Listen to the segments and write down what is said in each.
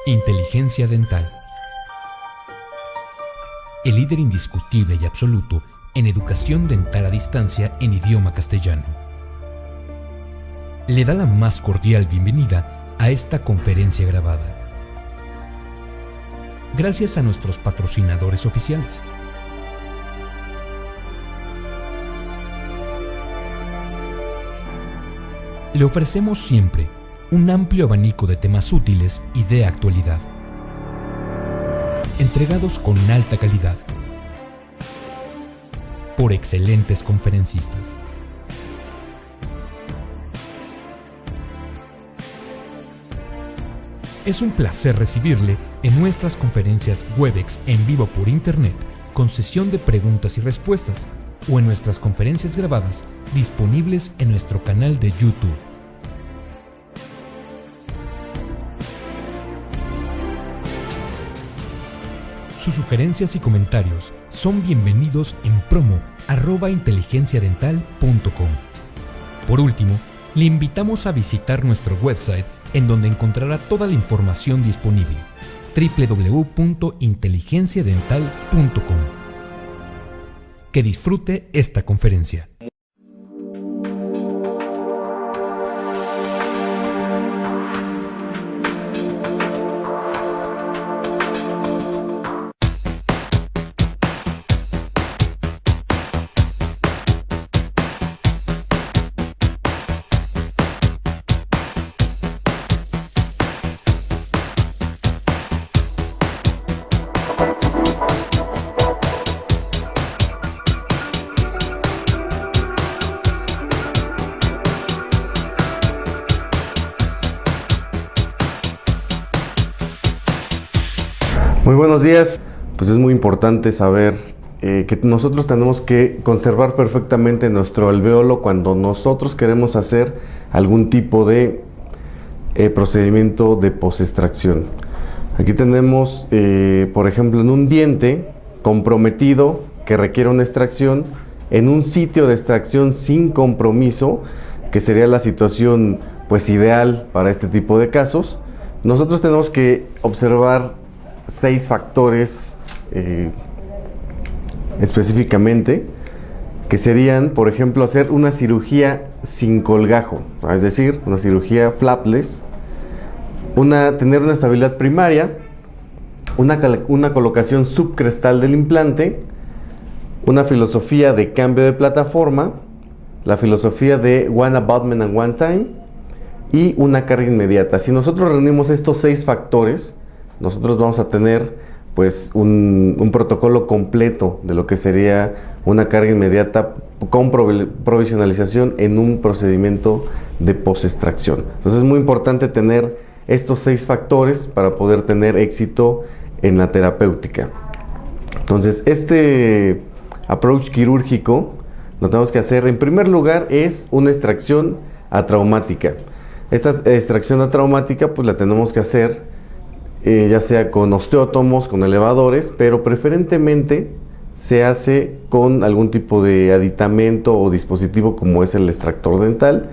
Inteligencia dental. El líder indiscutible y absoluto en educación dental a distancia en idioma castellano. Le da la más cordial bienvenida a esta conferencia grabada. Gracias a nuestros patrocinadores oficiales. Le ofrecemos siempre un amplio abanico de temas útiles y de actualidad, entregados con alta calidad, por excelentes conferencistas. Es un placer recibirle en nuestras conferencias Webex en vivo por Internet, con sesión de preguntas y respuestas, o en nuestras conferencias grabadas disponibles en nuestro canal de YouTube. Sus sugerencias y comentarios son bienvenidos en promo@inteligenciadental.com. Por último, le invitamos a visitar nuestro website, en donde encontrará toda la información disponible: www.inteligenciadental.com. Que disfrute esta conferencia. Muy buenos días. Pues es muy importante saber que nosotros tenemos que conservar perfectamente nuestro alvéolo cuando nosotros queremos hacer algún tipo de procedimiento de posextracción. Aquí tenemos, por ejemplo, en un diente comprometido que requiere una extracción, en un sitio de extracción sin compromiso, que sería la situación pues ideal para este tipo de casos. Nosotros tenemos que observar 6 factores específicamente, que serían, por ejemplo, hacer una cirugía sin colgajo, es decir, una cirugía flapless, tener una estabilidad primaria, una colocación subcrestal del implante, una filosofía de cambio de plataforma, la filosofía de one abutment and one time y una carga inmediata. Si nosotros reunimos estos 6 factores, nosotros vamos a tener pues un protocolo completo de lo que sería una carga inmediata con provisionalización en un procedimiento de posextracción. Entonces es muy importante tener estos 6 factores para poder tener éxito en la terapéutica. Entonces este approach quirúrgico lo tenemos que hacer, en primer lugar, es una extracción atraumática. Esta extracción atraumática pues la tenemos que hacer ya sea con osteótomos, con elevadores, pero preferentemente se hace con algún tipo de aditamento o dispositivo como es el extractor dental.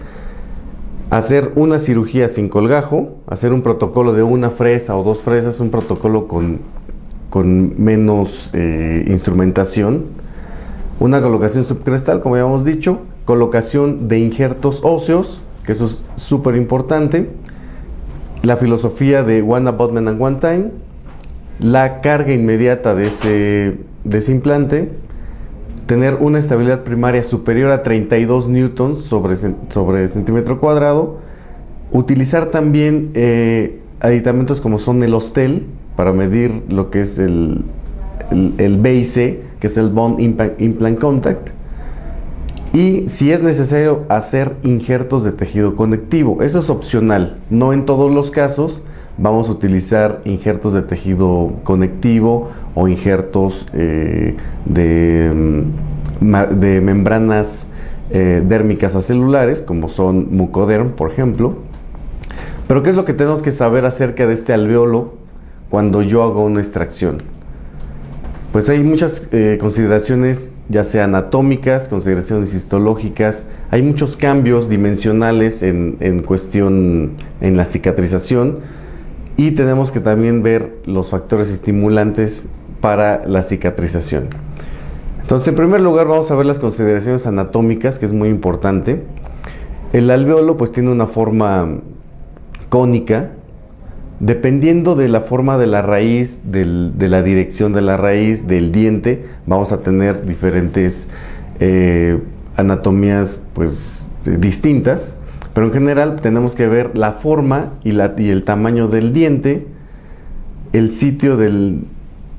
Hacer una cirugía sin colgajo, hacer un protocolo de una fresa o 2 fresas, un protocolo con menos instrumentación. Una colocación subcrestal, como ya hemos dicho, colocación de injertos óseos, que eso es súper importante. La filosofía de one abutment and one time, la carga inmediata de ese implante, tener una estabilidad primaria superior a 32 newtons sobre centímetro cuadrado, utilizar también aditamentos como son el Ostel para medir lo que es el BIC, que es el Bone Implant Contact, y si es necesario hacer injertos de tejido conectivo. Eso es opcional, no en todos los casos vamos a utilizar injertos de tejido conectivo o injertos de membranas dérmicas acelulares, como son Mucoderm, por ejemplo. Pero ¿qué es lo que tenemos que saber acerca de este alvéolo cuando yo hago una extracción? Pues hay muchas consideraciones, ya sea anatómicas, consideraciones histológicas, hay muchos cambios dimensionales en cuestión en la cicatrización, Y tenemos que también ver los factores estimulantes para la cicatrización. Entonces, en primer lugar, vamos a ver las consideraciones anatómicas, que es muy importante. El alvéolo pues tiene una forma cónica. Dependiendo de la forma de la raíz, de la dirección de la raíz, del diente, vamos a tener diferentes anatomías pues distintas. Pero en general tenemos que ver la forma y el tamaño del diente, el sitio de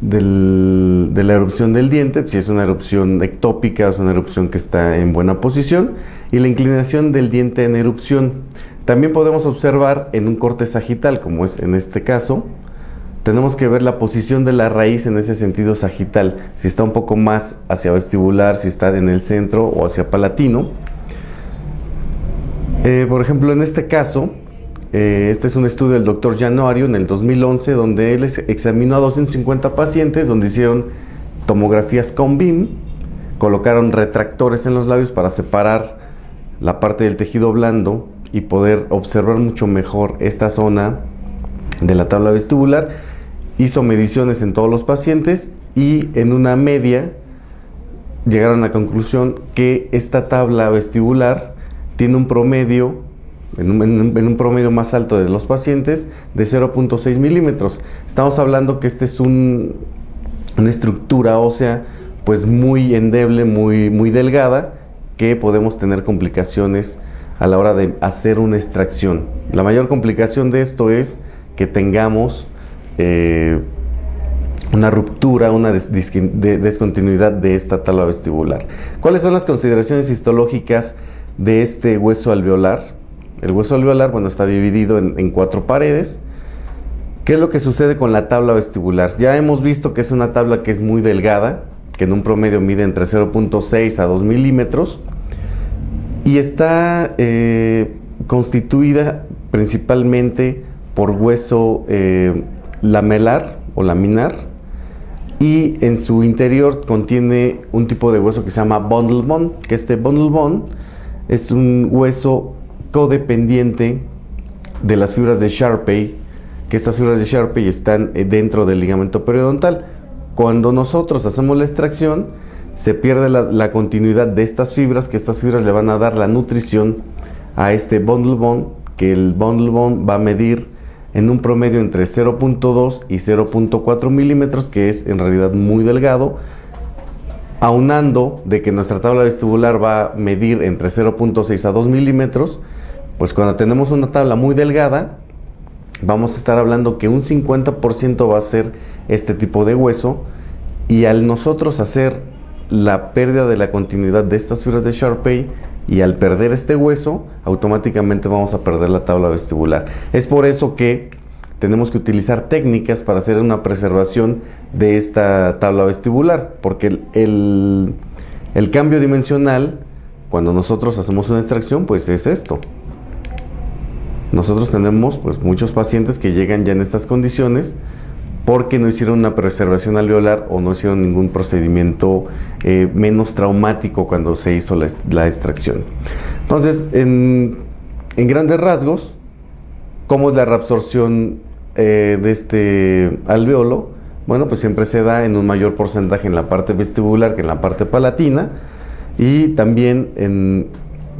la erupción del diente, si es una erupción ectópica o es una erupción que está en buena posición, y la inclinación del diente en erupción. También podemos observar en un corte sagital, como es en este caso, tenemos que ver la posición de la raíz en ese sentido sagital, si está un poco más hacia vestibular, si está en el centro o hacia palatino. Por ejemplo, en este caso, este es un estudio del doctor Januario en el 2011, donde él examinó a 250 pacientes, donde hicieron tomografías con BIM, colocaron retractores en los labios para separar la parte del tejido blando y poder observar mucho mejor esta zona de la tabla vestibular. Hizo mediciones en todos los pacientes y en una media llegaron a la conclusión que esta tabla vestibular tiene un promedio, en un promedio más alto de los pacientes, de 0.6 milímetros. Estamos hablando que esta es una estructura ósea pues muy endeble, muy delgada, que podemos tener complicaciones a la hora de hacer una extracción. La mayor complicación de esto es que tengamos una ruptura, una descontinuidad de esta tabla vestibular. ¿Cuáles son las consideraciones histológicas de este hueso alveolar? El hueso alveolar, bueno, está dividido en 4 paredes. ¿Qué es lo que sucede con la tabla vestibular? Ya hemos visto que es una tabla que es muy delgada, que en un promedio mide entre 0.6 a 2 milímetros y está constituida principalmente por hueso lamelar o laminar, y en su interior contiene un tipo de hueso que se llama bundle bone, que este bundle bone es un hueso codependiente de las fibras de Sharpey, que estas fibras de Sharpey están dentro del ligamento periodontal. Cuando nosotros hacemos la extracción, se pierde la continuidad de estas fibras, que estas fibras le van a dar la nutrición a este bundle bone, que el bundle bone va a medir en un promedio entre 0.2 y 0.4 milímetros, que es en realidad muy delgado, aunando de que nuestra tabla vestibular va a medir entre 0.6 a 2 milímetros, pues cuando tenemos una tabla muy delgada, vamos a estar hablando que un 50% va a ser este tipo de hueso, y al nosotros hacer la pérdida de la continuidad de estas fibras de Sharpey y al perder este hueso, automáticamente vamos a perder la tabla vestibular. Es por eso que tenemos que utilizar técnicas para hacer una preservación de esta tabla vestibular, porque el cambio dimensional, cuando nosotros hacemos una extracción, pues es esto. Nosotros tenemos pues muchos pacientes que llegan ya en estas condiciones porque no hicieron una preservación alveolar o no hicieron ningún procedimiento menos traumático cuando se hizo la extracción. Entonces, en grandes rasgos, ¿cómo es la reabsorción de este alvéolo? Bueno, pues siempre se da en un mayor porcentaje en la parte vestibular que en la parte palatina, y también en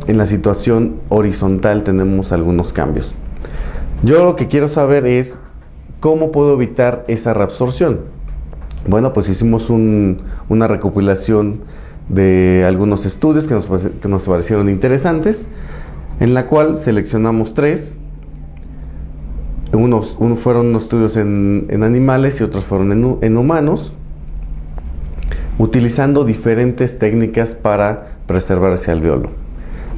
la situación horizontal tenemos algunos cambios. Yo lo que quiero saber es ¿cómo puedo evitar esa reabsorción? Bueno, pues hicimos una recopilación de algunos estudios que nos parecieron interesantes, en la cual seleccionamos 3. Unos fueron unos estudios en animales y otros fueron en humanos, utilizando diferentes técnicas para preservar ese alvéolo.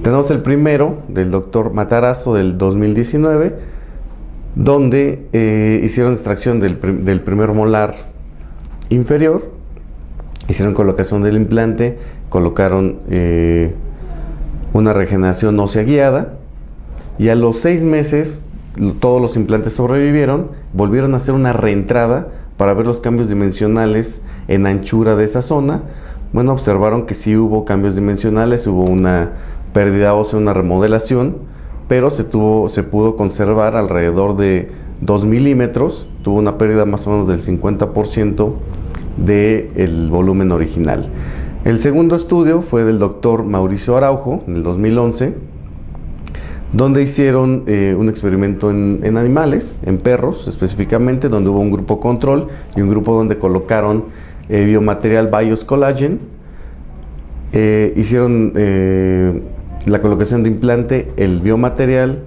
Tenemos el primero del doctor Matarazzo del 2019, donde hicieron extracción del primer molar inferior, hicieron colocación del implante, colocaron una regeneración ósea guiada, y a los 6 meses todos los implantes sobrevivieron. Volvieron a hacer una reentrada para ver los cambios dimensionales en anchura de esa zona. Bueno, observaron que sí hubo cambios dimensionales, hubo una pérdida ósea, una remodelación, pero se pudo conservar alrededor de 2 milímetros, tuvo una pérdida más o menos del 50% del volumen original. El segundo estudio fue del doctor Mauricio Araujo en el 2011, donde hicieron un experimento en animales, en perros específicamente, donde hubo un grupo control y un grupo donde colocaron biomaterial Bios Collagen. Hicieron la colocación de implante, el biomaterial,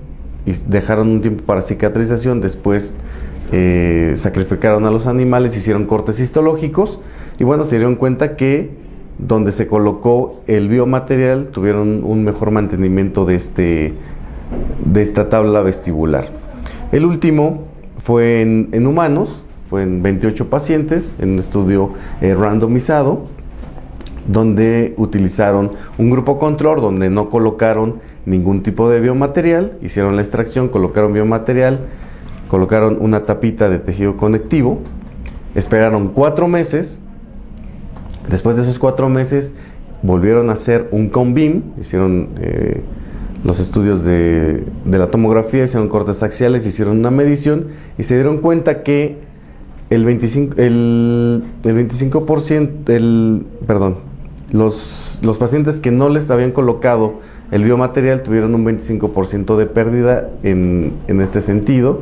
y dejaron un tiempo para cicatrización. Después sacrificaron a los animales, hicieron cortes histológicos y bueno, se dieron cuenta que donde se colocó el biomaterial tuvieron un mejor mantenimiento de esta tabla vestibular. El último fue en humanos, fue en 28 pacientes, en un estudio randomizado, donde utilizaron un grupo control, donde no colocaron ningún tipo de biomaterial, hicieron la extracción, colocaron biomaterial, colocaron una tapita de tejido conectivo, esperaron 4 meses. Después de esos 4 meses volvieron a hacer un COM-BEAM, hicieron los estudios de la tomografía, hicieron cortes axiales, hicieron una medición y se dieron cuenta que los pacientes que no les habían colocado el biomaterial tuvieron un 25% de pérdida en este sentido,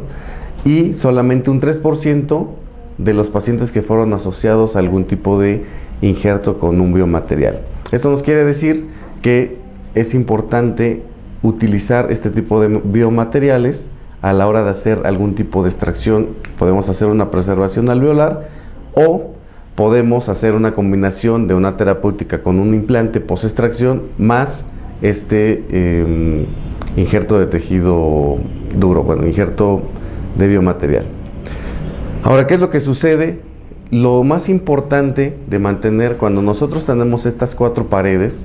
y solamente un 3% de los pacientes que fueron asociados a algún tipo de injerto con un biomaterial. Esto nos quiere decir que es importante utilizar este tipo de biomateriales a la hora de hacer algún tipo de extracción. Podemos hacer una preservación alveolar o podemos hacer una combinación de una terapéutica con un implante post-extracción más injerto de tejido duro, injerto de biomaterial. Ahora, ¿qué es lo que sucede? Lo más importante de mantener, cuando nosotros tenemos estas 4 paredes,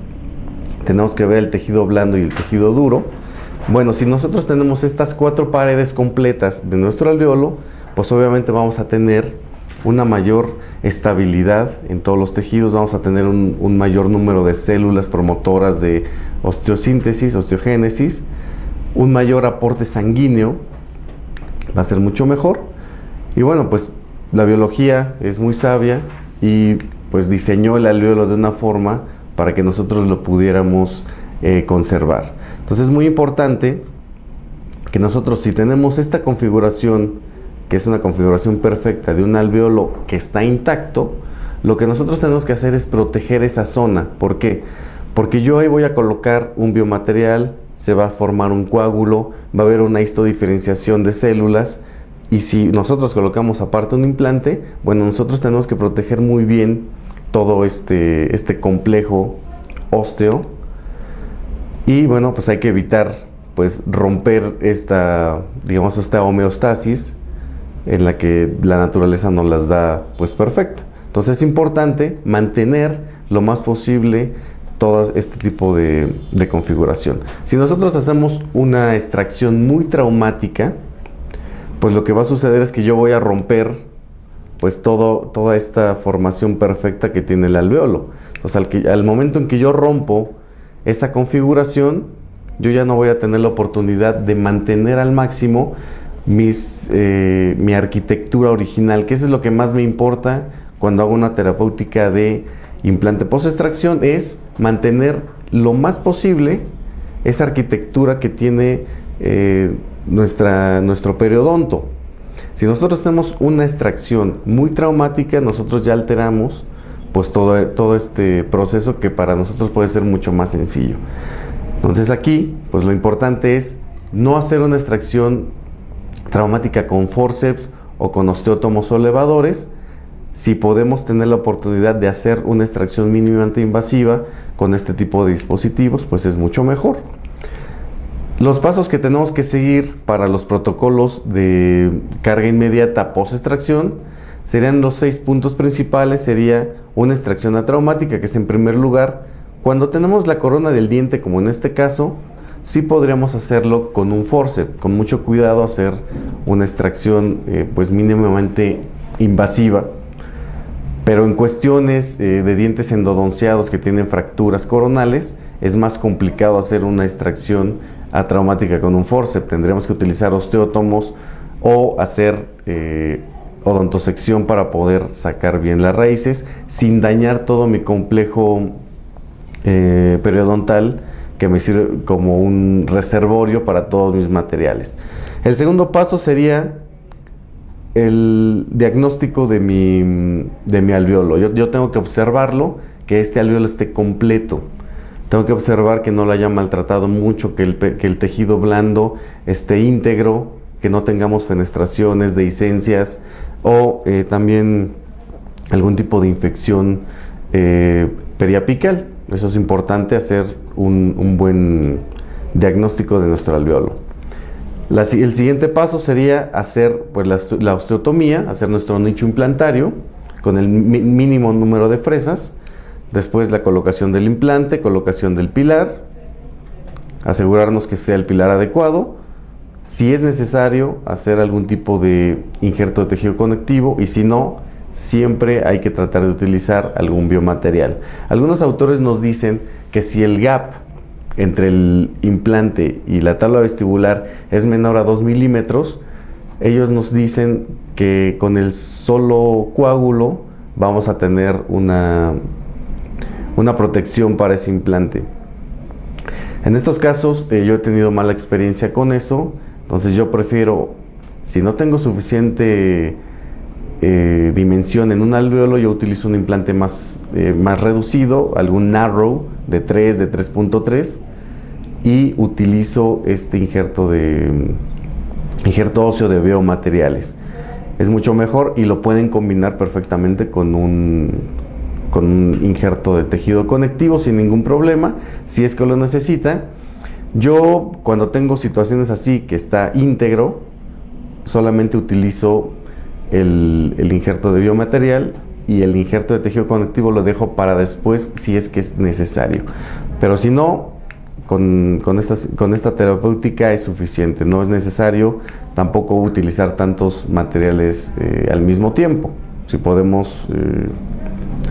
tenemos que ver el tejido blando y el tejido duro. Bueno, si nosotros tenemos estas 4 paredes completas de nuestro alveolo, pues obviamente vamos a tener una mayor estabilidad en todos los tejidos, vamos a tener un mayor número de células promotoras de osteosíntesis, osteogénesis, un mayor aporte sanguíneo, va a ser mucho mejor. Y bueno, pues la biología es muy sabia y pues diseñó el alveolo de una forma para que nosotros lo pudiéramos conservar. Entonces es muy importante que nosotros, si tenemos esta configuración, que es una configuración perfecta de un alveolo que está intacto, lo que nosotros tenemos que hacer es proteger esa zona. ¿Por qué? Porque yo ahí voy a colocar un biomaterial, se va a formar un coágulo, va a haber una histodiferenciación de células. Y si nosotros colocamos aparte un implante, bueno, nosotros tenemos que proteger muy bien todo este complejo óseo. Y bueno, pues hay que evitar pues romper esta homeostasis en la que la naturaleza nos las da pues perfecta. Entonces es importante mantener lo más posible todo este tipo de configuración. Si nosotros hacemos una extracción muy traumática, pues lo que va a suceder es que yo voy a romper pues toda esta formación perfecta que tiene el alveolo. Entonces al momento en que yo rompo esa configuración, yo ya no voy a tener la oportunidad de mantener al máximo mi arquitectura original, que eso es lo que más me importa cuando hago una terapéutica de implante post-extracción, es mantener lo más posible esa arquitectura que tiene nuestro periodonto. Si nosotros tenemos una extracción muy traumática, nosotros ya alteramos pues todo este proceso que para nosotros puede ser mucho más sencillo. Entonces aquí pues lo importante es no hacer una extracción traumática con forceps o con osteótomos o elevadores. Si podemos tener la oportunidad de hacer una extracción mínimamente invasiva con este tipo de dispositivos, pues es mucho mejor. Los pasos que tenemos que seguir para los protocolos de carga inmediata post-extracción serían los 6 puntos principales. Sería una extracción atraumática, que es en primer lugar, cuando tenemos la corona del diente, como en este caso, sí podríamos hacerlo con un forceps, con mucho cuidado hacer una extracción pues mínimamente invasiva. Pero en cuestiones de dientes endodonciados que tienen fracturas coronales, es más complicado hacer una extracción atraumática con un forceps. Tendríamos que utilizar osteótomos o hacer odontosección para poder sacar bien las raíces sin dañar todo mi complejo periodontal, que me sirve como un reservorio para todos mis materiales. El segundo paso sería el diagnóstico de mi alveolo. Yo tengo que observarlo, que este alveolo esté completo. Tengo que observar que no lo haya maltratado mucho, que el tejido blando esté íntegro, que no tengamos fenestraciones, dehiscencias o también algún tipo de infección periapical. Eso es importante, hacer un buen diagnóstico de nuestro alveolo. El siguiente paso sería hacer pues, la osteotomía, hacer nuestro nicho implantario con el mínimo número de fresas. Después la colocación del implante, colocación del pilar, asegurarnos que sea el pilar adecuado. Si es necesario, hacer algún tipo de injerto de tejido conectivo, y si no, siempre hay que tratar de utilizar algún biomaterial. Algunos autores nos dicen que si el gap entre el implante y la tabla vestibular es menor a 2 milímetros, ellos nos dicen que con el solo coágulo vamos a tener una protección para ese implante. En estos casos yo he tenido mala experiencia con eso, entonces yo prefiero, si no tengo suficiente dimensión en un alveolo, yo utilizo un implante más reducido, algún narrow de 3.3, y utilizo este injerto óseo de biomateriales. Es mucho mejor y lo pueden combinar perfectamente con un injerto de tejido conectivo sin ningún problema, si es que lo necesita. Yo, cuando tengo situaciones así que está íntegro, solamente utilizo el injerto de biomaterial, y el injerto de tejido conectivo lo dejo para después si es que es necesario. Pero si no, con esta terapéutica es suficiente. No es necesario tampoco utilizar tantos materiales al mismo tiempo, si podemos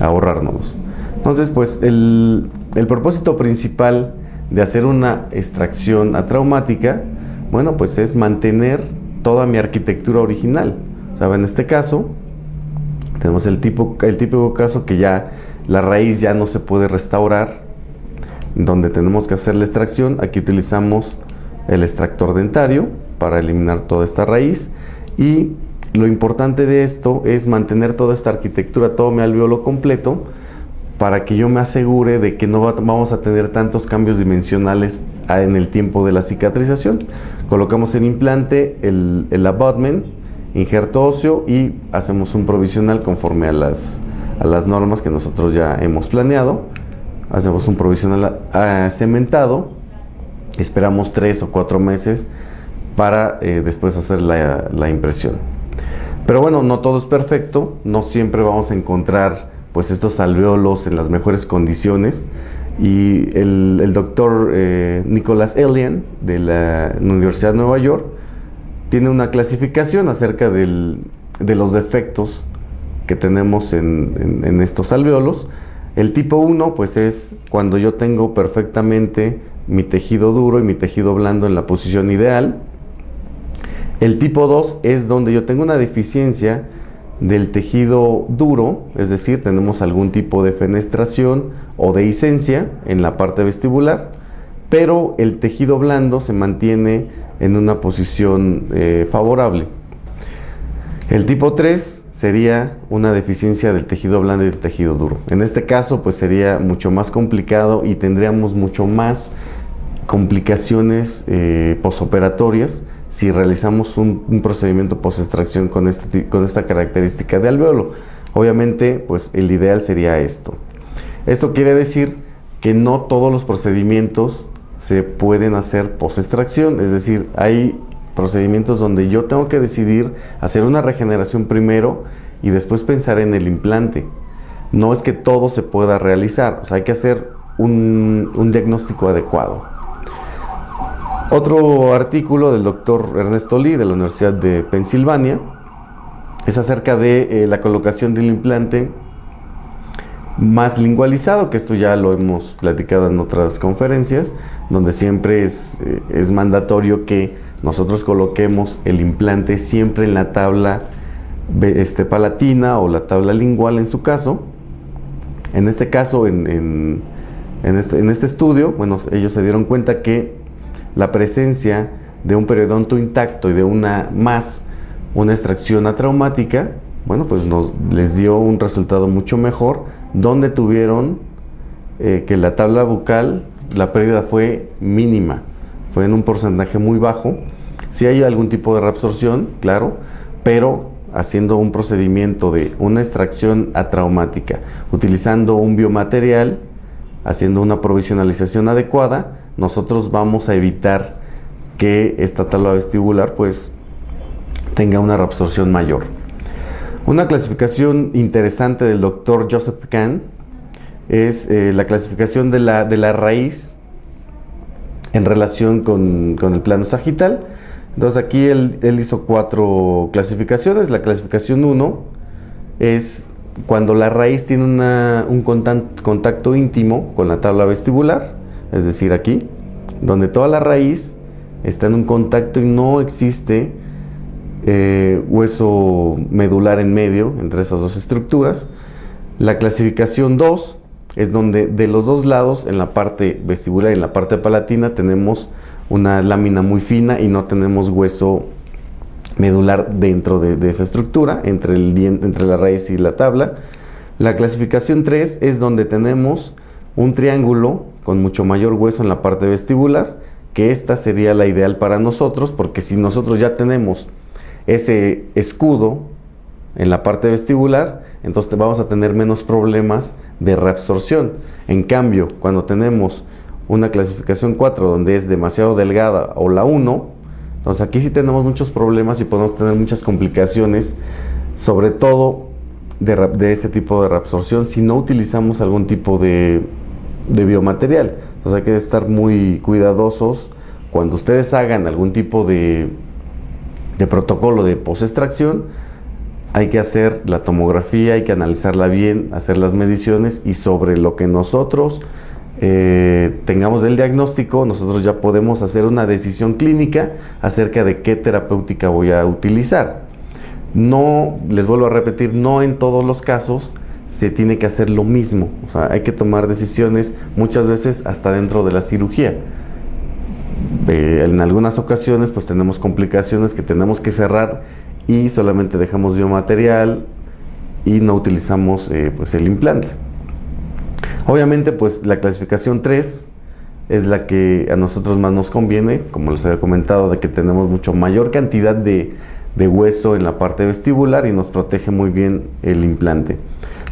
ahorrárnoslos. Entonces, pues el propósito principal de hacer una extracción atraumática, bueno, pues es mantener toda mi arquitectura original. O sea, en este caso tenemos el típico caso que ya la raíz ya no se puede restaurar, donde tenemos que hacer la extracción. Aquí utilizamos el extractor dentario para eliminar toda esta raíz, y lo importante de esto es mantener toda esta arquitectura, todo mi alveolo completo, para que yo me asegure de que no vamos a tener tantos cambios dimensionales en el tiempo de la cicatrización. Colocamos el implante, el abutment, injerto óseo, y hacemos un provisional conforme a las normas que nosotros ya hemos planeado. Hacemos un provisional cementado, esperamos 3 o 4 meses para después hacer la impresión. Pero bueno, no todo es perfecto, no siempre vamos a encontrar pues estos alveolos en las mejores condiciones, y el doctor Nicholas Elian de la Universidad de Nueva York tiene una clasificación acerca de los defectos que tenemos en estos alveolos. El tipo 1 pues es cuando yo tengo perfectamente mi tejido duro y mi tejido blando en la posición ideal. El tipo 2 es donde yo tengo una deficiencia del tejido duro, es decir, tenemos algún tipo de fenestración o dehiscencia en la parte vestibular, pero el tejido blando se mantiene en una posición favorable. El tipo 3 sería una deficiencia del tejido blando y del tejido duro. En este caso pues sería mucho más complicado y tendríamos mucho más complicaciones posoperatorias si realizamos un procedimiento post-extracción con esta característica de alveolo. Obviamente pues el ideal sería esto. Esto quiere decir que no todos los procedimientos se pueden hacer post-extracción, es decir, hay procedimientos donde yo tengo que decidir hacer una regeneración primero y después pensar en el implante. No es que todo se pueda realizar, o sea, hay que hacer un diagnóstico adecuado. Otro artículo del doctor Ernesto Lee de la Universidad de Pensilvania es acerca de la colocación del implante más lingualizado, que esto ya lo hemos platicado en otras conferencias, donde siempre es mandatorio que nosotros coloquemos el implante siempre en la tabla palatina o la tabla lingual en su caso. En este caso, en este estudio, bueno, ellos se dieron cuenta que la presencia de un periodonto intacto y de una extracción atraumática, bueno, pues les dio un resultado mucho mejor, donde tuvieron que la tabla bucal, la pérdida fue mínima, fue en un porcentaje muy bajo. Sí hay algún tipo de reabsorción, claro, pero haciendo un procedimiento de una extracción atraumática, utilizando un biomaterial, haciendo una provisionalización adecuada, nosotros vamos a evitar que esta tabla vestibular pues tenga una reabsorción mayor. Una clasificación interesante del doctor Joseph Kahn es la clasificación de la raíz en relación con el plano sagital. Entonces aquí él hizo 4 clasificaciones. La clasificación 1 es cuando la raíz tiene un contacto íntimo con la tabla vestibular, es decir, aquí, donde toda la raíz está en un contacto y no existe hueso medular en medio entre esas dos estructuras. La clasificación 2 es donde de los dos lados, en la parte vestibular y en la parte palatina, tenemos una lámina muy fina y no tenemos hueso medular dentro de esa estructura, entre la raíz y la tabla. La clasificación 3 es donde tenemos un triángulo con mucho mayor hueso en la parte vestibular, que esta sería la ideal para nosotros, porque si nosotros ya tenemos ese escudo en la parte vestibular, entonces vamos a tener menos problemas de reabsorción. En cambio, cuando tenemos una clasificación 4 donde es demasiado delgada, o la 1, entonces aquí sí tenemos muchos problemas y podemos tener muchas complicaciones, sobre todo de ese tipo de reabsorción, si no utilizamos algún tipo de biomaterial. Entonces hay que estar muy cuidadosos cuando ustedes hagan algún tipo de protocolo de post-extracción. Hay que hacer la tomografía, hay que analizarla bien, hacer las mediciones, y sobre lo que nosotros tengamos del diagnóstico, nosotros ya podemos hacer una decisión clínica acerca de qué terapéutica voy a utilizar. No, les vuelvo a repetir, no en todos los casos se tiene que hacer lo mismo. O sea, hay que tomar decisiones muchas veces hasta dentro de la cirugía. En algunas ocasiones pues tenemos complicaciones que tenemos que cerrar y solamente dejamos biomaterial y no utilizamos pues el implante. Obviamente pues la clasificación 3 es la que a nosotros más nos conviene, como les había comentado, de que tenemos mucho mayor cantidad de hueso en la parte vestibular y nos protege muy bien el implante.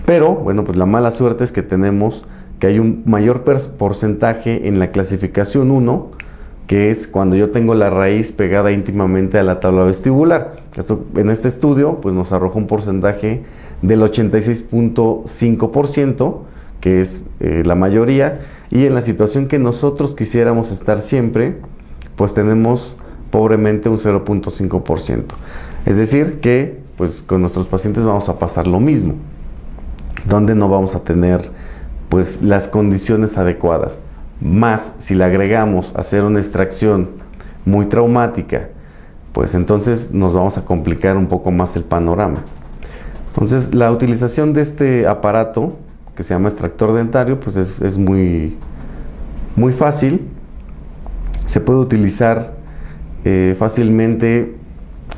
Pero bueno, pues la mala suerte es que tenemos que hay un mayor porcentaje en la clasificación 1, que es cuando yo tengo la raíz pegada íntimamente a la tabla vestibular. Esto, en este estudio pues nos arrojó un porcentaje del 86.5%, que es la mayoría, y en la situación que nosotros quisiéramos estar siempre, pues tenemos pobremente un 0.5%. Es decir que pues con nuestros pacientes vamos a pasar lo mismo, donde no vamos a tener pues las condiciones adecuadas. Más si le agregamos hacer una extracción muy traumática, pues entonces nos vamos a complicar un poco más el panorama. Entonces la utilización de este aparato que se llama extractor dentario pues es muy fácil. Se puede utilizar fácilmente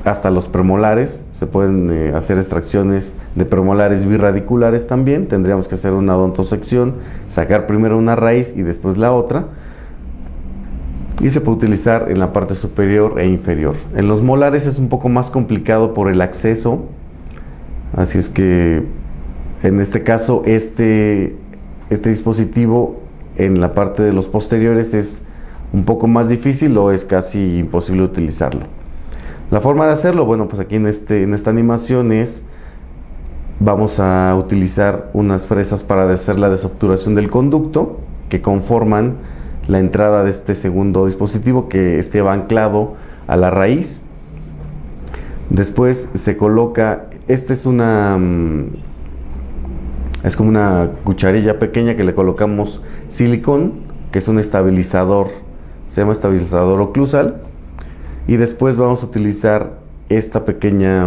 hasta los premolares. Se pueden hacer extracciones de premolares birradiculares también. Tendríamos que hacer una odontosección, sacar primero una raíz y después la otra, y se puede utilizar en la parte superior e inferior. En los molares es un poco más complicado por el acceso, así es que en este caso este dispositivo en la parte de los posteriores es un poco más difícil o es casi imposible utilizarlo. La forma de hacerlo, bueno, pues aquí en esta animación vamos a utilizar unas fresas para hacer la desobturación del conducto que conforman la entrada de este segundo dispositivo, que esté anclado a la raíz. Después se coloca, es como una cucharilla pequeña que le colocamos silicón, que es un estabilizador, se llama estabilizador oclusal, y después vamos a utilizar esta pequeña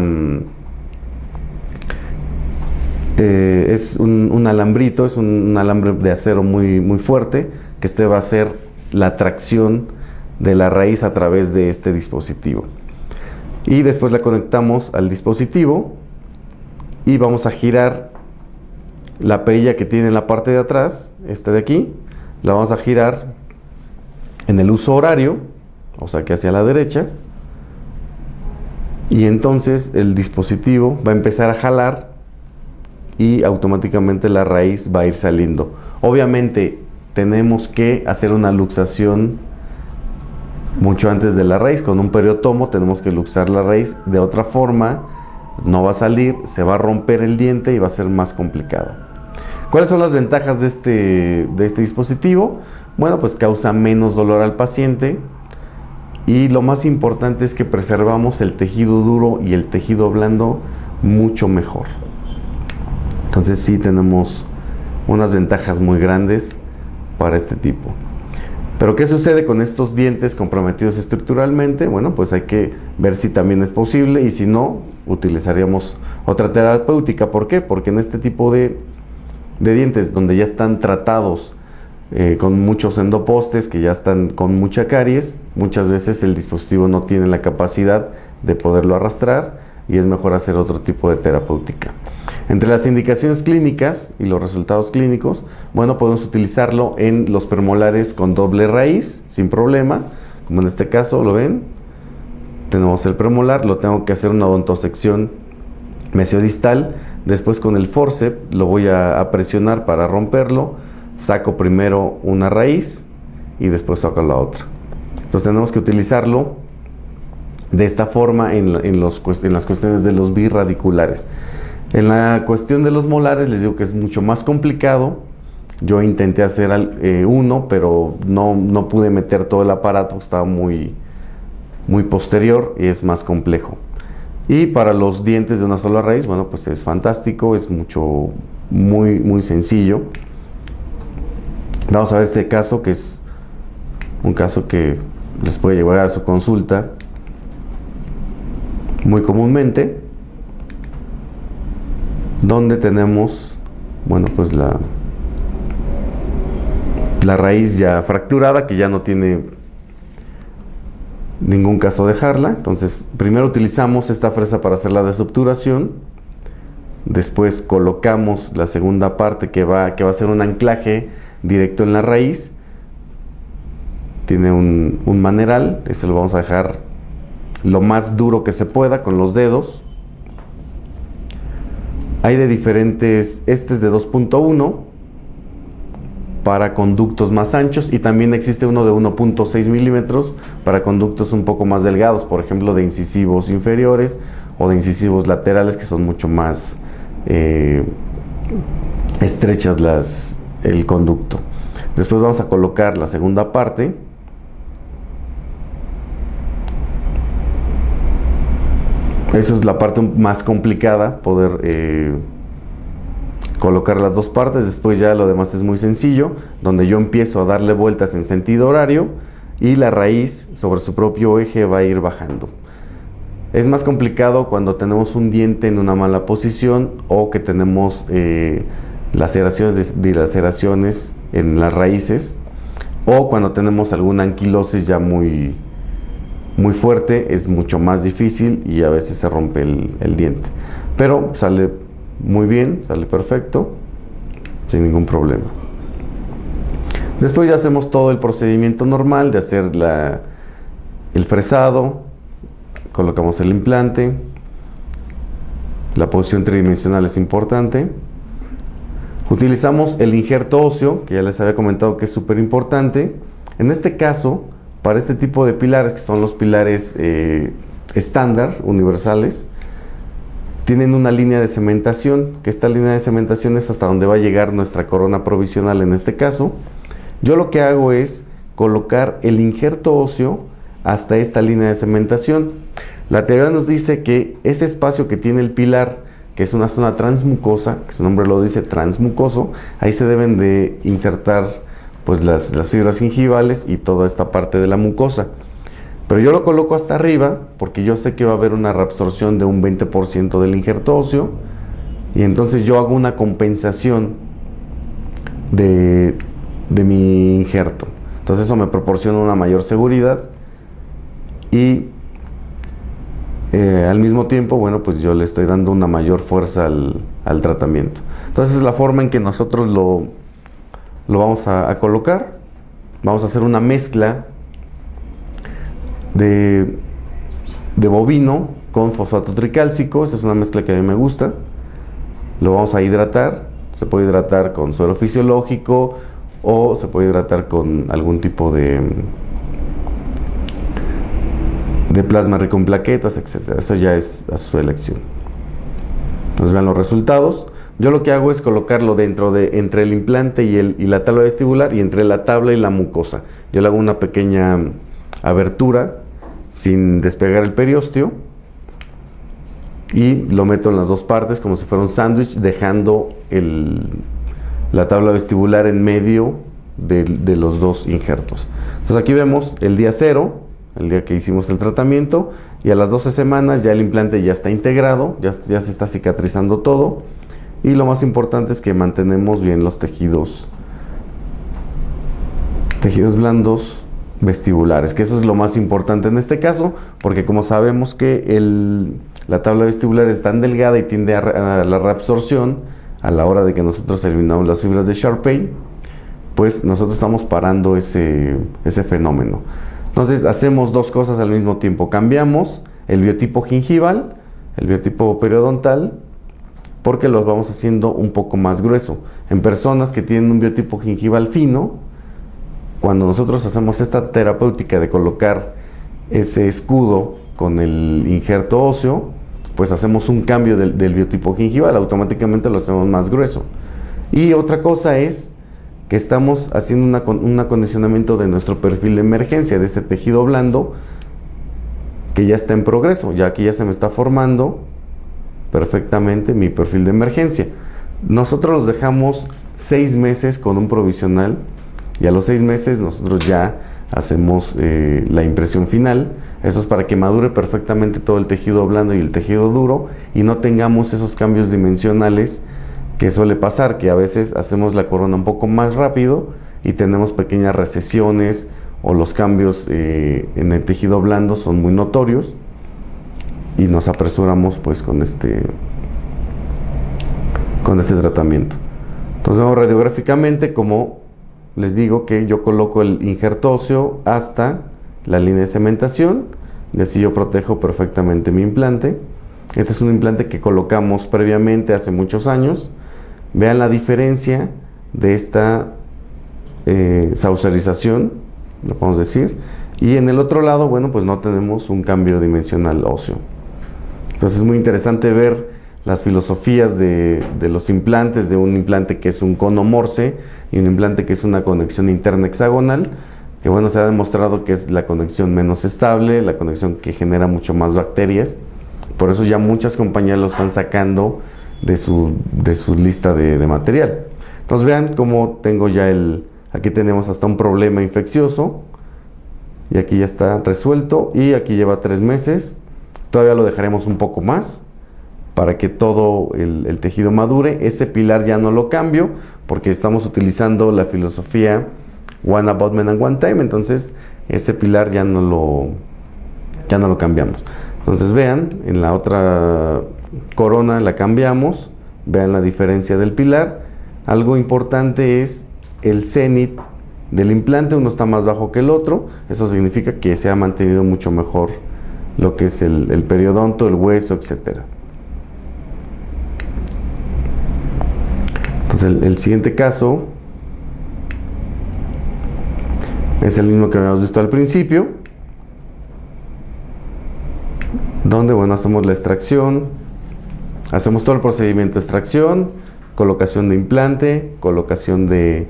es un alambrito, es un alambre de acero muy, muy fuerte, que este va a hacer la tracción de la raíz a través de este dispositivo. Y después la conectamos al dispositivo y vamos a girar la perilla que tiene en la parte de atrás, esta de aquí, la vamos a girar en el uso horario, o sea que hacia la derecha, y entonces el dispositivo va a empezar a jalar y automáticamente la raíz va a ir saliendo. Obviamente tenemos que hacer una luxación mucho antes de la raíz. Con un periotomo tenemos que luxar la raíz, de otra forma no va a salir, se va a romper el diente y va a ser más complicado. ¿Cuáles son las ventajas de este dispositivo? Bueno, pues causa menos dolor al paciente, y lo más importante es que preservamos el tejido duro y el tejido blando mucho mejor. Entonces sí tenemos unas ventajas muy grandes para este tipo. Pero ¿qué sucede con estos dientes comprometidos estructuralmente? Bueno, pues hay que ver si también es posible, y si no, utilizaríamos otra terapéutica. ¿Por qué? Porque en este tipo de dientes donde ya están tratados con muchos endopostes, que ya están con mucha caries, muchas veces el dispositivo no tiene la capacidad de poderlo arrastrar, y es mejor hacer otro tipo de terapéutica. Entre las indicaciones clínicas y los resultados clínicos, bueno, podemos utilizarlo en los premolares con doble raíz, sin problema, como en este caso, ¿lo ven? Tenemos el premolar, lo tengo que hacer una odontosección mesiodistal, después con el forceps lo voy a presionar para romperlo, saco primero una raíz y después saco la otra. Entonces tenemos que utilizarlo de esta forma en las cuestiones de los birradiculares. En la cuestión de los molares les digo que es mucho más complicado. Yo intenté hacer uno, pero no pude meter todo el aparato, estaba muy, muy posterior y es más complejo. Y para los dientes de una sola raíz, bueno, pues es fantástico, es muy sencillo. Vamos a ver este caso, que es un caso que les puede llevar a su consulta muy comúnmente, donde tenemos, bueno, pues la raíz ya fracturada, que ya no tiene ningún caso dejarla. Entonces primero utilizamos esta fresa para hacer la desobturación, después colocamos la segunda parte que va a ser un anclaje directo en la raíz. Tiene un maneral, ese lo vamos a dejar lo más duro que se pueda con los dedos. Hay de diferentes, este es de 2.1 para conductos más anchos, y también existe uno de 1.6 milímetros para conductos un poco más delgados, por ejemplo de incisivos inferiores o de incisivos laterales, que son mucho más estrechas el conducto. Después vamos a colocar la segunda parte. Eso es la parte más complicada, poder colocar las dos partes. Después ya lo demás es muy sencillo, donde yo empiezo a darle vueltas en sentido horario y la raíz sobre su propio eje va a ir bajando. Es más complicado cuando tenemos un diente en una mala posición, o que tenemos laceraciones, dilaceraciones en las raíces, o cuando tenemos alguna anquilosis ya muy fuerte. Es mucho más difícil y a veces se rompe el diente, pero sale muy bien, sale perfecto, sin ningún problema. Después ya hacemos todo el procedimiento normal de hacer el fresado, colocamos el implante, la posición tridimensional es importante, utilizamos el injerto óseo, que ya les había comentado que es súper importante. En este caso, para este tipo de pilares, que son los pilares estándar, universales, tienen una línea de cementación, que esta línea de cementación es hasta donde va a llegar nuestra corona provisional en este caso. Yo lo que hago es colocar el injerto óseo hasta esta línea de cementación. La teoría nos dice que ese espacio que tiene el pilar, que es una zona transmucosa, que su nombre lo dice, transmucoso, ahí se deben de insertar pues las fibras gingivales y toda esta parte de la mucosa. Pero yo lo coloco hasta arriba porque yo sé que va a haber una reabsorción de un 20% del injerto óseo, y entonces yo hago una compensación de mi injerto. Entonces eso me proporciona una mayor seguridad y al mismo tiempo, bueno, pues yo le estoy dando una mayor fuerza al tratamiento. Entonces es la forma en que nosotros lo vamos a colocar. Vamos a hacer una mezcla de bovino con fosfato tricálcico. Esa es una mezcla que a mí me gusta. Lo vamos a hidratar. Se puede hidratar con suero fisiológico o se puede hidratar con algún tipo de plasma rico en plaquetas, etc. Eso ya es a su elección. Entonces vean los resultados. Yo lo que hago es colocarlo entre el implante y la tabla vestibular, y entre la tabla y la mucosa. Yo le hago una pequeña abertura sin despegar el periósteo y lo meto en las dos partes como si fuera un sándwich, dejando la tabla vestibular en medio de los dos injertos. Entonces aquí vemos el día 0, el día que hicimos el tratamiento, y a las 12 semanas ya el implante ya está integrado, ya se está cicatrizando todo, y lo más importante es que mantenemos bien los tejidos blandos vestibulares, que eso es lo más importante en este caso, porque como sabemos que la tabla vestibular es tan delgada y tiende a la reabsorción a la hora de que nosotros eliminamos las fibras de Sharpey, pues nosotros estamos parando ese fenómeno. Entonces hacemos dos cosas al mismo tiempo. Cambiamos el biotipo gingival, el biotipo periodontal, porque los vamos haciendo un poco más grueso. En personas que tienen un biotipo gingival fino, cuando nosotros hacemos esta terapéutica de colocar ese escudo con el injerto óseo, pues hacemos un cambio del biotipo gingival, automáticamente lo hacemos más grueso. Y otra cosa es que estamos haciendo un acondicionamiento de nuestro perfil de emergencia, de este tejido blando que ya está en progreso, ya que ya se me está formando perfectamente mi perfil de emergencia. Nosotros los dejamos 6 meses con un provisional, y a los 6 meses nosotros ya hacemos la impresión final. Eso es para que madure perfectamente todo el tejido blando y el tejido duro, y no tengamos esos cambios dimensionales que suele pasar, que a veces hacemos la corona un poco más rápido y tenemos pequeñas recesiones, o los cambios en el tejido blando son muy notorios y nos apresuramos pues con este tratamiento. Entonces vemos radiográficamente, como les digo, que yo coloco el injerto óseo hasta la línea de cementación, y así yo protejo perfectamente mi implante. Este es un implante que colocamos previamente hace muchos años. Vean la diferencia de esta saucerización, lo podemos decir, y en el otro lado, bueno, pues no tenemos un cambio dimensional óseo. Entonces es muy interesante ver las filosofías de los implantes, de un implante que es un cono Morse y un implante que es una conexión interna hexagonal, que bueno, se ha demostrado que es la conexión menos estable, la conexión que genera mucho más bacterias. Por eso ya muchas compañías lo están sacando de su lista de material. Entonces vean cómo tengo ya aquí tenemos hasta un problema infeccioso, y aquí ya está resuelto, y aquí lleva 3 meses. Todavía lo dejaremos un poco más para que todo el tejido madure. Ese pilar ya no lo cambio porque estamos utilizando la filosofía One Abutment and One Time. Entonces ese pilar ya no lo cambiamos. Entonces vean, en la otra corona la cambiamos. Vean la diferencia del pilar. Algo importante es el cenit del implante. Uno está más bajo que el otro. Eso significa que se ha mantenido mucho mejor lo que es el periodonto, el hueso, etcétera. Entonces el siguiente caso es el mismo que habíamos visto al principio, donde bueno, hacemos la extracción, hacemos todo el procedimiento de extracción, colocación de implante, colocación de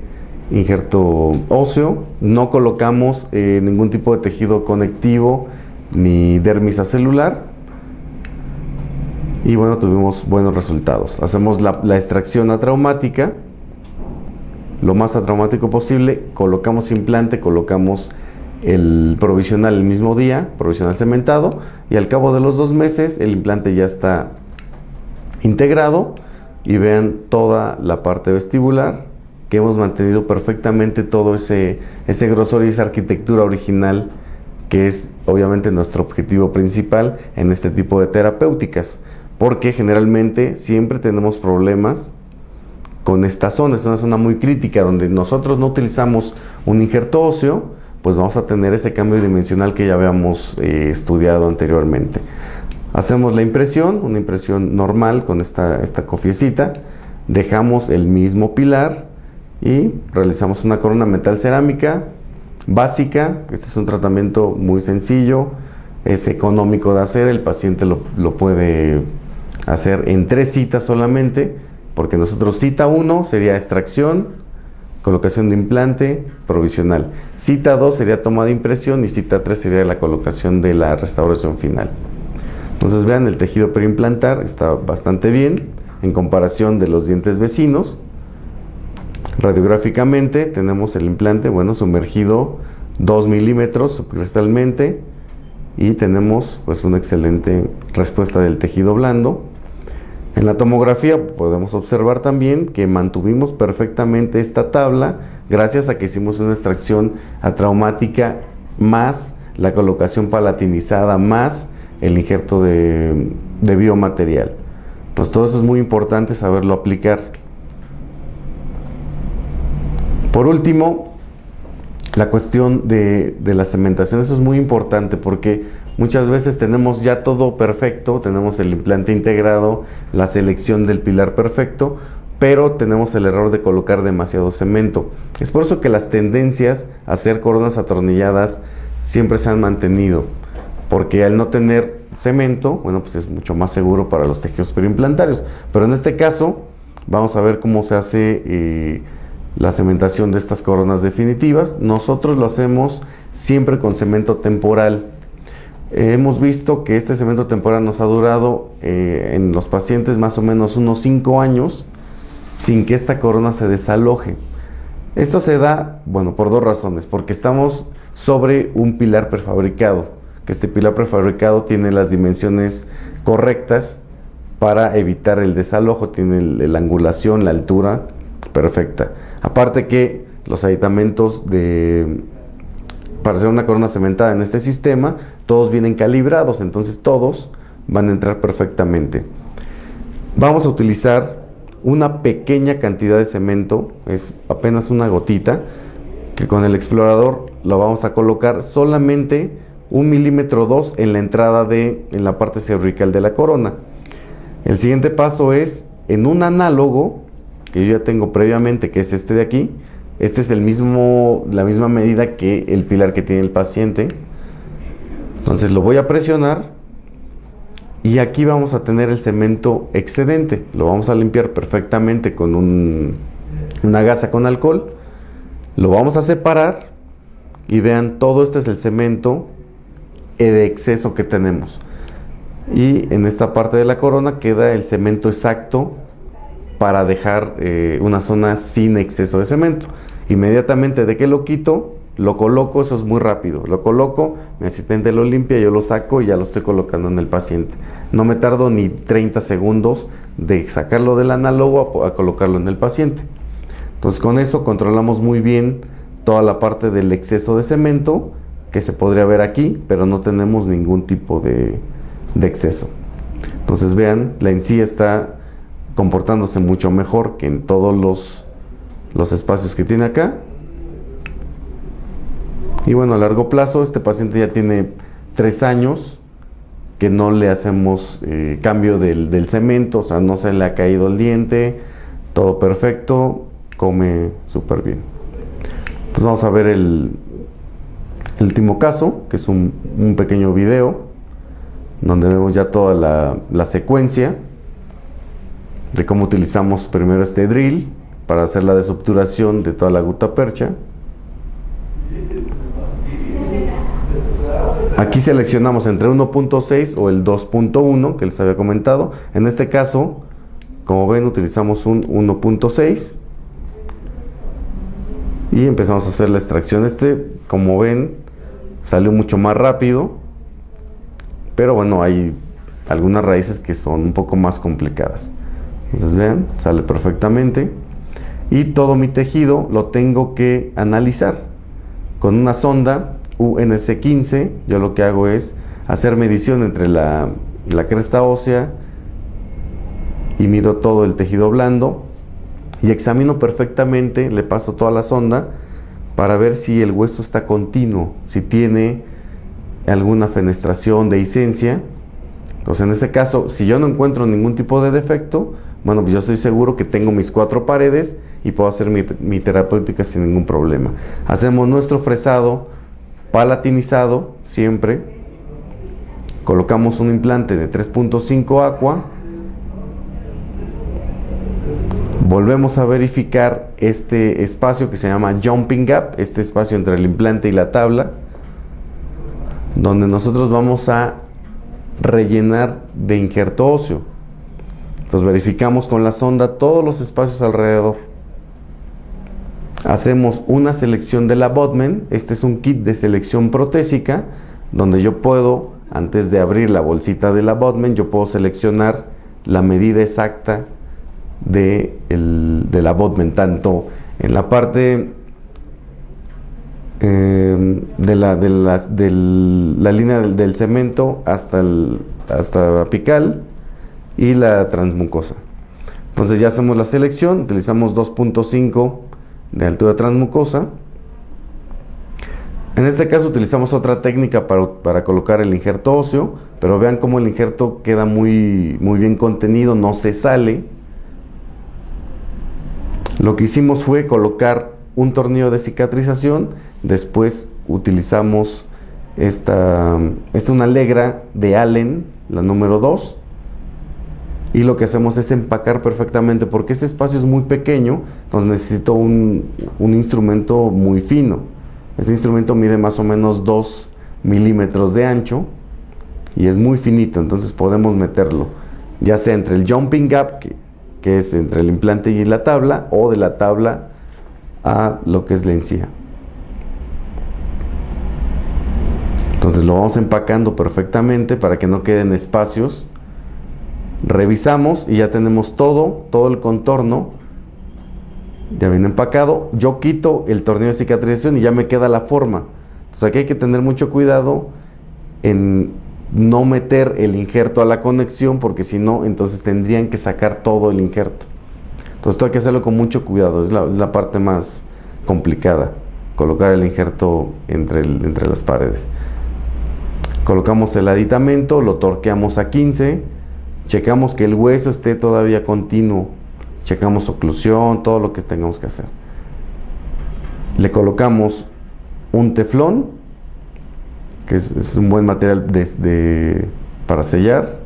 injerto óseo. No colocamos ningún tipo de tejido conectivo ni dermis acelular, y bueno, tuvimos buenos resultados. Hacemos la extracción atraumática, lo más atraumático posible, colocamos implante, colocamos el provisional el mismo día, provisional cementado, y al cabo de los 2 meses el implante ya está integrado. Y vean toda la parte vestibular, que hemos mantenido perfectamente todo ese grosor y esa arquitectura original, que es obviamente nuestro objetivo principal en este tipo de terapéuticas, porque generalmente siempre tenemos problemas con esta zona. Es una zona muy crítica donde nosotros no utilizamos un injerto óseo, pues vamos a tener ese cambio dimensional que ya habíamos estudiado anteriormente. Hacemos la impresión, una impresión normal con esta cofiecita, dejamos el mismo pilar y realizamos una corona metal cerámica básica. Este es un tratamiento muy sencillo, es económico de hacer, el paciente lo puede hacer en 3 citas solamente, porque nosotros cita 1 sería extracción, colocación de implante provisional, cita 2 sería toma de impresión y cita 3 sería la colocación de la restauración final. Entonces vean, el tejido periimplantar está bastante bien en comparación de los dientes vecinos. Radiográficamente tenemos el implante, bueno, sumergido 2 milímetros subcristalmente, y tenemos pues una excelente respuesta del tejido blando. En la tomografía podemos observar también que mantuvimos perfectamente esta tabla gracias a que hicimos una extracción atraumática más la colocación palatinizada más el injerto de biomaterial. Pues todo eso es muy importante saberlo aplicar. Por último, la cuestión de la cementación. Eso es muy importante porque muchas veces tenemos ya todo perfecto, tenemos el implante integrado, la selección del pilar perfecto, pero tenemos el error de colocar demasiado cemento. Es por eso que las tendencias a hacer coronas atornilladas siempre se han mantenido, porque al no tener cemento, bueno, pues es mucho más seguro para los tejidos periimplantarios. Pero en este caso vamos a ver cómo se hace la cementación de estas coronas definitivas. Nosotros lo hacemos siempre con cemento temporal. Hemos visto que este cemento temporal nos ha durado en los pacientes más o menos unos 5 años sin que esta corona se desaloje. Esto se da, bueno, por 2 razones. Porque estamos sobre un pilar prefabricado, que este pilar prefabricado tiene las dimensiones correctas para evitar el desalojo, tiene la angulación, la altura perfecta. Aparte que los aditamentos para hacer una corona cementada en este sistema, todos vienen calibrados, entonces todos van a entrar perfectamente. Vamos a utilizar una pequeña cantidad de cemento, es apenas una gotita, que con el explorador lo vamos a colocar solamente 1 milímetro 2 en la entrada en la parte cervical de la corona. El siguiente paso es en un análogo que yo ya tengo previamente, que es este de aquí. Este es la misma medida que el pilar que tiene el paciente. Entonces lo voy a presionar y aquí vamos a tener el cemento excedente. Lo vamos a limpiar perfectamente con una gasa con alcohol. Lo vamos a separar y vean, todo este es el cemento de exceso que tenemos. Y en esta parte de la corona queda el cemento exacto para dejar una zona sin exceso de cemento. Inmediatamente de que lo quito, lo coloco. Eso es muy rápido. Lo coloco, mi asistente lo limpia, yo lo saco y ya lo estoy colocando en el paciente. No me tardo ni 30 segundos de sacarlo del análogo a colocarlo en el paciente. Entonces con eso controlamos muy bien toda la parte del exceso de cemento que se podría ver aquí, pero no tenemos ningún tipo de exceso. Entonces vean, la encía está comportándose mucho mejor que en todos los espacios que tiene acá. Y bueno, a largo plazo este paciente ya tiene 3 años que no le hacemos cambio del cemento, o sea, no se le ha caído el diente, todo perfecto, come súper bien. Entonces vamos a ver el último caso, que es un pequeño video donde vemos ya toda la secuencia de cómo utilizamos primero este drill para hacer la desobturación de toda la gutapercha. Aquí seleccionamos entre 1.6 o el 2.1 que les había comentado. En este caso, como ven, utilizamos un 1.6 y empezamos a hacer la extracción. Como ven, salió mucho más rápido, pero bueno, hay algunas raíces que son un poco más complicadas. Entonces vean, sale perfectamente. Y todo mi tejido lo tengo que analizar con una sonda UNC15. Yo lo que hago es hacer medición entre la cresta ósea y mido todo el tejido blando y examino perfectamente, le paso toda la sonda para ver si el hueso está continuo, si tiene alguna fenestración, dehiscencia. Entonces en este caso, si yo no encuentro ningún tipo de defecto, bueno, pues yo estoy seguro que tengo mis 4 paredes y puedo hacer mi terapéutica sin ningún problema. Hacemos nuestro fresado palatinizado siempre. Colocamos un implante de 3.5 aqua. Volvemos a verificar este espacio que se llama jumping gap, este espacio entre el implante y la tabla, donde nosotros vamos a rellenar de injerto óseo. Entonces verificamos con la sonda todos los espacios alrededor. Hacemos una selección del abutment. Este es un kit de selección protésica, donde yo puedo, antes de abrir la bolsita del abutment, yo puedo seleccionar la medida exacta del abutment, tanto en la parte de la línea del cemento hasta apical y la transmucosa. Entonces ya hacemos la selección, utilizamos 2.5 de altura transmucosa. En este caso utilizamos otra técnica para colocar el injerto óseo, pero vean cómo el injerto queda muy bien contenido, no se sale. Lo que hicimos fue colocar un tornillo de cicatrización, después utilizamos esta una Allegra de Allen, la número 2, y lo que hacemos es empacar perfectamente, porque este espacio es muy pequeño, entonces necesito un instrumento muy fino. Este instrumento mide más o menos 2 milímetros de ancho y es muy finito, entonces podemos meterlo ya sea entre el jumping gap, que es entre el implante y la tabla, o de la tabla a lo que es la encía. Entonces lo vamos empacando perfectamente para que no queden espacios. Revisamos y ya tenemos todo el contorno ya viene empacado. Yo quito el tornillo de cicatrización y ya me queda la forma. Entonces aquí hay que tener mucho cuidado en no meter el injerto a la conexión, porque si no, entonces tendrían que sacar todo el injerto. Entonces esto hay que hacerlo con mucho cuidado, es la parte más complicada, colocar el injerto entre las paredes. Colocamos el aditamento, lo torqueamos a 15, checamos que el hueso esté todavía continuo, checamos oclusión, todo lo que tengamos que hacer. Le colocamos un teflón, que es un buen material para sellar.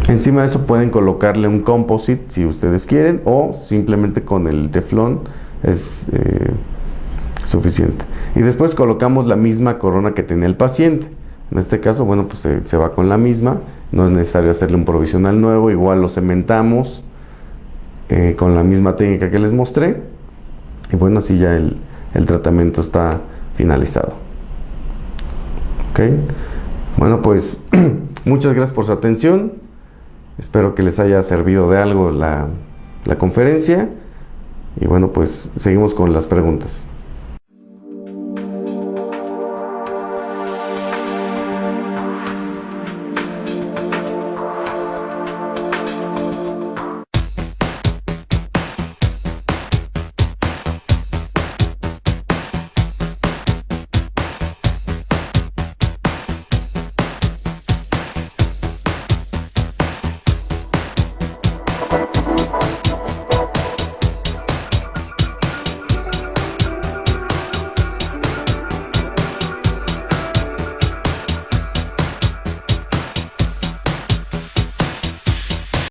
Encima de eso pueden colocarle un composite si ustedes quieren, o simplemente con el teflón es suficiente. Y después colocamos la misma corona que tenía el paciente. En este caso, bueno, pues se va con la misma, no es necesario hacerle un provisional nuevo, igual lo cementamos con la misma técnica que les mostré, y bueno, así ya el tratamiento está finalizado. Ok, bueno, pues muchas gracias por su atención, espero que les haya servido de algo la conferencia, y bueno, pues seguimos con las preguntas.